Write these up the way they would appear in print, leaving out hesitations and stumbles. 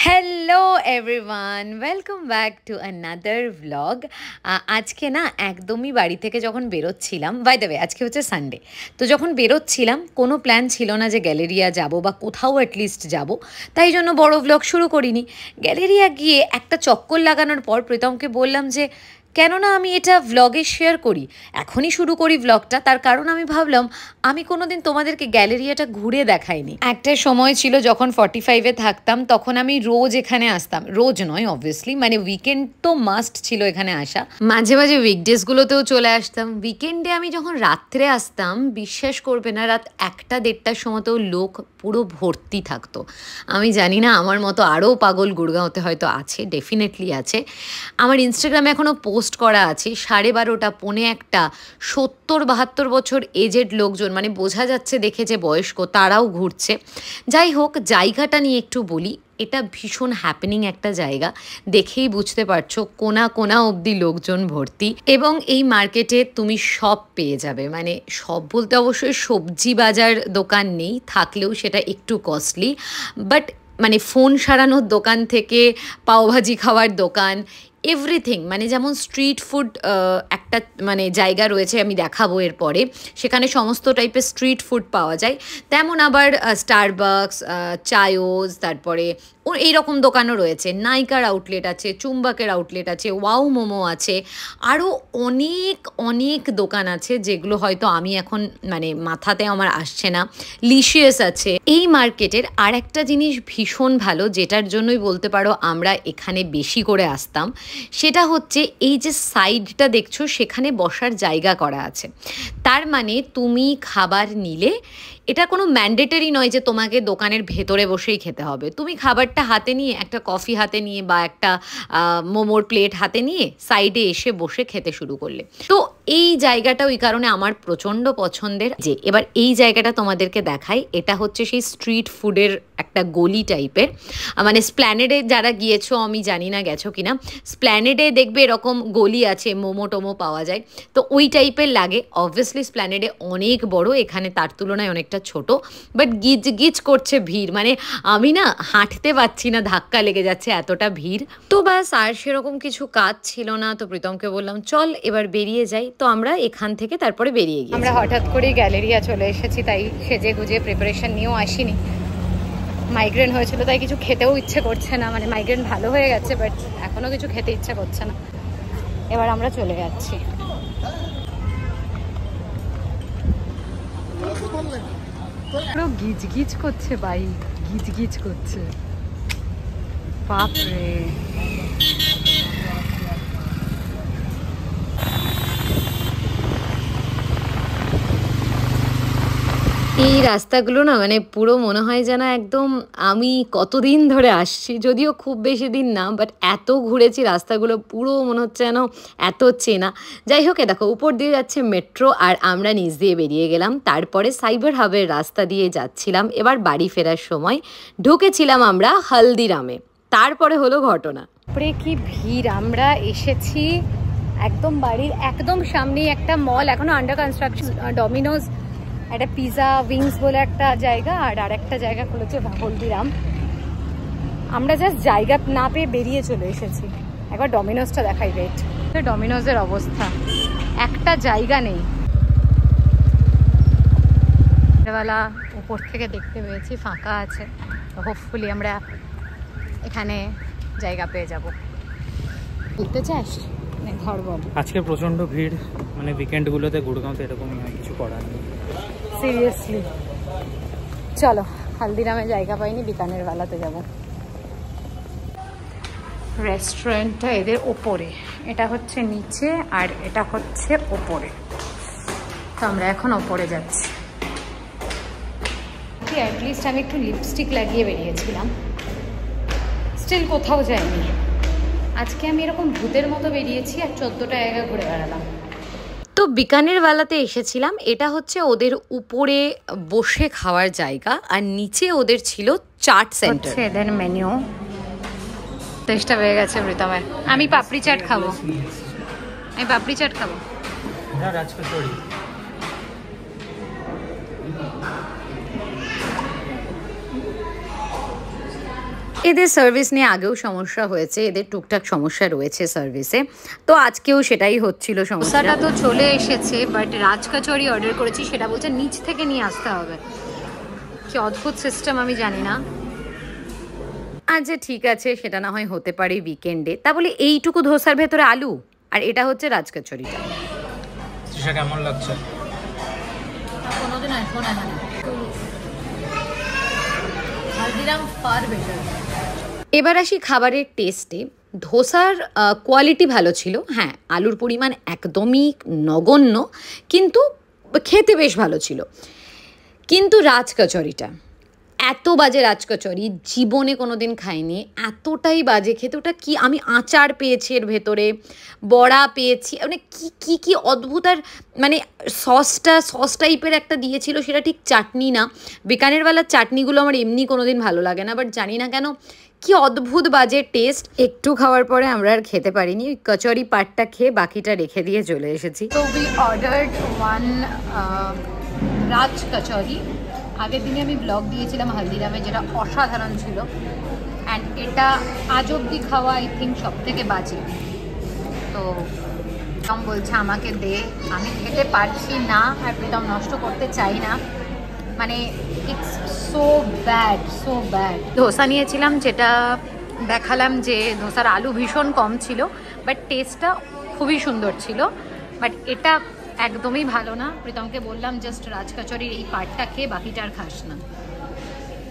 Hello everyone, welcome back to another vlog. আজকে না একদমই বাড়ি থেকে যখন বেরোচ্ছিলাম, বাই দ্য ওয়ে আজকে হচ্ছে সানডে, তো যখন বেরোচ্ছিলাম কোনো প্ল্যান ছিল না যে গ্যালেরিয়া যাব বা কোথাও অ্যাটলিস্ট যাব, তাই জন্য বড় ভ্লগ শুরু করিনি। গ্যালেরিয়া গিয়ে একটা চক্কর লাগানোর পর প্রীতমকে বললাম যে কেননা আমি এটা ভ্লগে শেয়ার করি, এখনই শুরু করি ভ্লগটা। তার কারণ আমি ভাবলাম আমি কোনোদিন তোমাদেরকে গ্যালেরিয়াটা ঘুরে দেখাইনি। একটা সময় ছিল যখন 45-এ থাকতাম, তখন আমি রোজ এখানে আসতাম, রোজ নয় অবভিয়াসলি, মানে উইকেন্ড তো মাস্ট ছিল এখানে আসা, মাঝে মাঝে উইকডেজগুলোতেও চলে আসতাম। উইকেন্ডে আমি যখন রাত্রে আসতাম, বিশ্বাস করবে না, রাত 1-1:30টার সময়তেও লোক পুরো ভর্তি থাকতো। আমি জানি না আমার মতো আরও পাগল গুড়গাঁওতে হয়তো আছে, ডেফিনেটলি আছে। আমার ইনস্টাগ্রামে এখনও পোস্ট করা আছে 12:30, 1:45, 70-72 বছর এজেড লোকজন, মানে বোঝা যাচ্ছে দেখে যে বয়স্ক, তারাও ঘুরছে। যাই হোক, জায়গাটা নিয়ে একটু বলি। এটা ভীষণ হ্যাপেনিং একটা জায়গা, দেখেই বুঝতে পারছো কোনা কোনা অবধি লোকজন ভর্তি। এবং এই মার্কেটে তুমি সব পেয়ে যাবে, মানে সব বলতে অবশ্যই সবজি বাজার দোকান নেই, থাকলেও সেটা একটু কস্টলি, বাট মানে ফোন সারানোর দোকান থেকে পাওভাজি খাওয়ার দোকান, এভরিথিং, মানে যেমন স্ট্রিট ফুড একটা মানে জায়গা রয়েছে, আমি দেখাবো এরপরে, সেখানে সমস্ত টাইপের স্ট্রিট ফুড পাওয়া যায়, তেমন আবার স্টারবাকস, চায়োজ, তারপরে এইরকম দোকানও রয়েছে। নাইকার আউটলেট আছে, চুম্বাকের আউটলেট আছে, ওয়াও মোমো আছে, আরও অনেক অনেক দোকান আছে যেগুলো হয়তো আমি এখন মানে মাথাতে আমার আসছে না। লিশিয়াস আছে। এই মার্কেটের আর একটা জিনিস ভীষণ ভালো, যেটার জন্যই বলতে পারো আমরা এখানে বেশি করে আসতাম, সেটা হচ্ছে এই যে সাইডটা দেখছো, সেখানে বসার জায়গা করা আছে। তার মানে তুমি খাবার নিলে এটা কোনো ম্যান্ডেটরি নয় যে তোমাকে দোকানের ভেতরে বসেই খেতে হবে। তুমি খাবারটা হাতে নিয়ে, একটা কফি হাতে নিয়ে বা একটা মোমোর প্লেট হাতে নিয়ে সাইডে এসে বসে খেতে শুরু করলে। তো এই জায়গাটা ওই কারণে আমার প্রচণ্ড পছন্দের। যে এবার এই জায়গাটা তোমাদেরকে দেখাই, এটা হচ্ছে সেই স্ট্রিট ফুডের একটা গলি টাইপের, মানে স্প্ল্যানেডে যারা গিয়েছো, আমি জানি না গেছো কিনা, স্প্ল্যানেডে দেখবে এরকম গলি আছে, মোমো টোমো পাওয়া যায়, তো ওই টাইপের লাগে। অবভিয়াসলি স্প্ল্যানেডে অনেক বড়, এখানে তার তুলনায় অনেকটা ছোট, বাট গিজ গিজ করছে ভিড়, মানে আমি না হাঁটতে পারছি না, ধাক্কা লেগে যাচ্ছে এতটা ভিড়। তো ব্যাস, আর সেরকম কিছু কাজ ছিল না, তো প্রীতমকে বললাম চল এবার বেরিয়ে যাই। তো আমরা এখান থেকে তারপরে বেরিয়ে গিয়ে আমরা হঠাৎ করেই গ্যালেরিয়া চলে এসেছি, তাই সেজে গুজে প্রিপারেশন নিয়েও আসিনি। মাইগ্রেন হয়েছিল তাই কিছু খেতেও ইচ্ছে করছে না, মানে মাইগ্রেন ভালো হয়ে গেছে বাট এখনও কিছু খেতে ইচ্ছে করছে না। এবার আমরা চলে যাচ্ছি। পুরো গিজ গিজ করছে বাইক, গিজ গিজ করছে, বাপরে। এই রাস্তাগুলো না মানে পুরো মনে হয় যেন একদম আমি কতদিন ধরে আসছি, যদিও খুব বেশি দিন না, বাট এত ঘুরেছি রাস্তাগুলো, পুরো মনে হচ্ছে যেন এত চেনা। যাই হোক, দেখো উপর দিয়ে যাচ্ছে মেট্রো, আর আমরা নিচ দিয়ে বেরিয়ে গেলাম। তারপরে সাইবার হাবের রাস্তা দিয়ে যাচ্ছিলাম। এবার বাড়ি ফেরার সময় ঢুকেছিলাম আমরা হলদিরামে, তারপরে হলো ঘটনা। উপরে কি ভিড়! আমরা এসেছি একদম বাড়ির একদম সামনেই একটা মল, এখনো আন্ডার কনস্ট্রাকশন, ডমিনোজ, একটা পিজা উইংস বলে একটা জায়গা, আর আরেকটা জায়গা খুলেছে হলদিরাম। আমরা জাস্ট জায়গা না পেয়ে বেরিয়ে চলে এসেছি। একবার ডমিনোজটা দেখাই, রেট ডমিনোজের অবস্থা, একটা জায়গা নেই। বেলা উপর থেকে দেখতে পেয়েছি ফাঁকা আছে, হোপফুলি আমরা এখানে জায়গা পেয়ে যাব। ঘুরতে চাস? ঘর বল। আজকে প্রচন্ড ভিড়, মানে উইকেন্ডগুলোতে গুড়গাঁওতে এরকমই হয়, কিছু করার নেই সিরিয়াসলি। চলো, হলদিরামে জায়গা পাইনি, বিকানের বেলাতে যাব। রেস্টুরেন্টটা এদের ওপরে, এটা হচ্ছে নিচে আর এটা হচ্ছে ওপরে, তো আমরা এখন ওপরে যাচ্ছি। অ্যাটলিস্ট আমি একটু লিপস্টিক লাগিয়ে বেরিয়েছিলাম, স্টিল কোথাও যাইনি। আজকে আমি এরকম ভূতের মতো বেরিয়েছি আর 14টা জায়গা ঘুরে বেড়ালাম। তো বিকানের বেলাতে এসেছিলাম, এটা হচ্ছে ওদের উপরে বসে খাওয়ার জায়গা, আর নিচে ওদের ছিল চাট সেন্টার, এদের মেনু। চেষ্টা হয়ে গেছে প্রীতমের, আমি পাপড়ি চাট খাবো, এদের সার্ভিস নিয়ে আগেও সমস্যা হয়েছে, এদের টুকটাক সমস্যা রয়েছে সার্ভিসে, তো আজকেও সেটাই হচ্ছিল সমস্যাটা। তো চলে এসেছে, বাট রাজকচুরি অর্ডার করেছি, সেটা বলছে নিচ থেকে নিয়ে আসতে হবে। কি অদ্ভুত সিস্টেম আমি জানি না। আচ্ছা ঠিক আছে, সেটা না হয় হতে পারে উইকেন্ডে। তা বলে এইটুকু ধোসার ভেতরে আলু, আর এটা হচ্ছে রাজকচুরিটা। কেমন লাগছে? কোনোদিন আসবো না এখানে, হালদিরাম ফার বেটার। এবার আসি খাবারের টেস্টে। ধোসার কোয়ালিটি ভালো ছিল, হ্যাঁ, আলুর পরিমাণ একদমই নগণ্য, কিন্তু খেতে বেশ ভালো ছিল। কিন্তু রাজকচুরিটা এত বাজে, রাজকচুরি জীবনে কোনো দিন খাইনি, এতটাই বাজে খেতে। ওটা কি, আমি আচার পেয়েছি এর ভেতরে, বড়া পেয়েছি, মানে কি অদ্ভুত। আর মানে সস টাইপের একটা দিয়েছিল, সেটা ঠিক চাটনি না। বিকানেরওয়ালার চাটনিগুলো আমার এমনি কোনো দিন ভালো লাগে না, বাট জানি না কেন কি অদ্ভুত বাজে টেস্ট। একটু খাওয়ার পরে আমরা আর খেতে পারিনি, ওই কচুরি পাটটা খেয়ে বাকিটা রেখে দিয়ে চলে এসেছি। তো we ordered one raj kachori. আগের দিনে আমি ব্লগ দিয়েছিলাম হালদিরামে, যেটা অসাধারণ ছিল, অ্যান্ড এটা আজ অব্দি খাওয়া আই থিঙ্ক সব থেকে বাজে। তো প্রীতম বলছে আমাকে দে, আমি খেতে পারছি না, আর প্রীতম নষ্ট করতে চাই না, মানে ইটস সো ব্যাড। ধোসা নিয়েছিলাম, যেটা দেখালাম যে ধোসার আলু ভীষণ কম ছিল, বাট টেস্টটা খুবই সুন্দর ছিল। বাট এটা একদমই ভালো না। প্রীতমকে বললাম জাস্ট রাজকচুরির এই পার্টটা খেয়ে বাকিটা আর খাস না।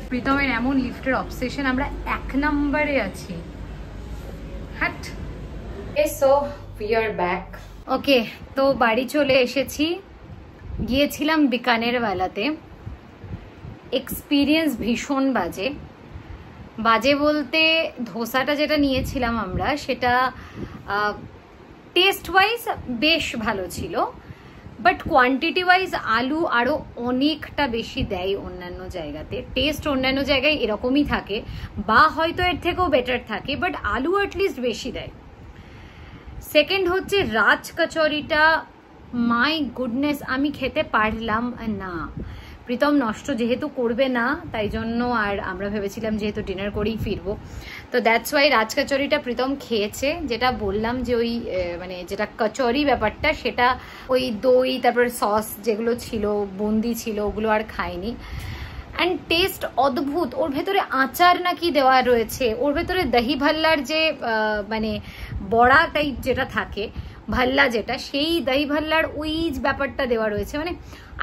প্রীতমের এমন লিফটের অবসেশন, আমরা 1 নম্বরে আছি। হ্যাট। So we are back. Okay, তো বাড়ি চলে এসেছি। গিয়েছিলাম বিকানেরওয়ালাতে, এক্সপিরিয়েন্স ভীষণ বাজে বলতে ধোসাটা যেটা নিয়েছিলাম আমরা, সেটা টেস্ট ওয়াইজ বেশ ভালো ছিল, বাট কোয়ান্টিটি ওয়াইজ আলু আরও অনেকটা বেশি দেয় অন্যান্য জায়গাতে। টেস্ট অন্যান্য জায়গায় এরকমই থাকে, বা হয়তো এর থেকেও বেটার থাকে, বাট আলু অ্যাটলিস্ট বেশি দেয়। সেকেন্ড হচ্ছে রাজকচুরিটা, মাই গুডনেস, আমি খেতে পারলাম না। প্রীতম নষ্ট যেহেতু করবে না, তাই জন্য, আর আমরা ভেবেছিলাম যেহেতু ডিনার করেই ফিরবো, তো দ্যাটস ওয়াই রাজকচুরিটা প্রীতম খেয়েছে। যেটা বললাম যে ওই মানে যেটা কচুরি ব্যাপারটা, সেটা ওই দই তারপর সস যেগুলো ছিল, বুন্দি ছিল, ওগুলো আর খায়নি। অ্যান্ড টেস্ট অদ্ভুত। ওর ভেতরে আচার নাকি দেওয়া রয়েছে, ওর ভেতরে দহি ভাল্লার যে মানে বড়া টাইপ যেটা থাকে, ভাল্লা যেটা, সেই দহি ভাল্লার ওই ব্যাপারটা দেওয়া রয়েছে। মানে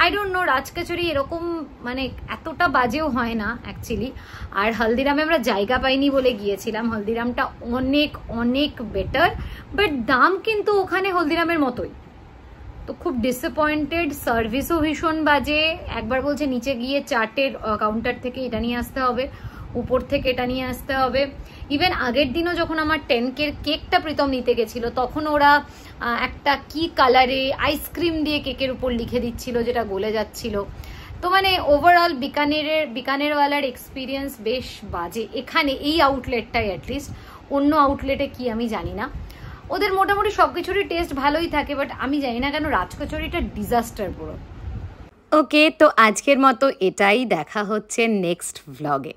আই ডোন্ট নো, রাজকচুরি এরকম মানে এতটা বাজেও হয় না অ্যাকচুয়ালি। আর হালদিরামে আমরা জায়গা পাইনি বলে গিয়েছিলাম, হালদিরামটা অনেক বেটার, বাট দাম কিন্তু ওখানে হালদিরামের মতোই। তো খুব ডিসঅ্যাপয়েন্টেড। সার্ভিসও ভীষণ বাজে। একবার বলছে নিচে গিয়ে চার্টের কাউন্টার থেকে এটা নিয়ে আসতে হবে, উপর থেকে এটা নিয়ে আসতে হবে। ইভেন আগের দিনও যখন আমার 10K কেকটা প্রীতম নিতে গেছিল, তখন ওরা একটা কি কালারে আইসক্রিম দিয়ে কেকের উপর লিখে দিচ্ছিল, যেটা গলে যাচ্ছিল। তো মানে ওভারঅল বিকানেরওয়ালার এক্সপিরিয়েন্স বেশ বাজে এখানে, এই আউটলেটটাই অ্যাটলিস্ট। অন্য আউটলেটে কি আমি জানি না। ওদের মোটামুটি সবকিছুরই টেস্ট ভালোই থাকে, বাট আমি জানি না কেন রাজকচুরিটা ডিজাস্টার পুরো। ওকে, তো আজকের মতো এটাই, দেখা হচ্ছে নেক্সট ভ্লগে।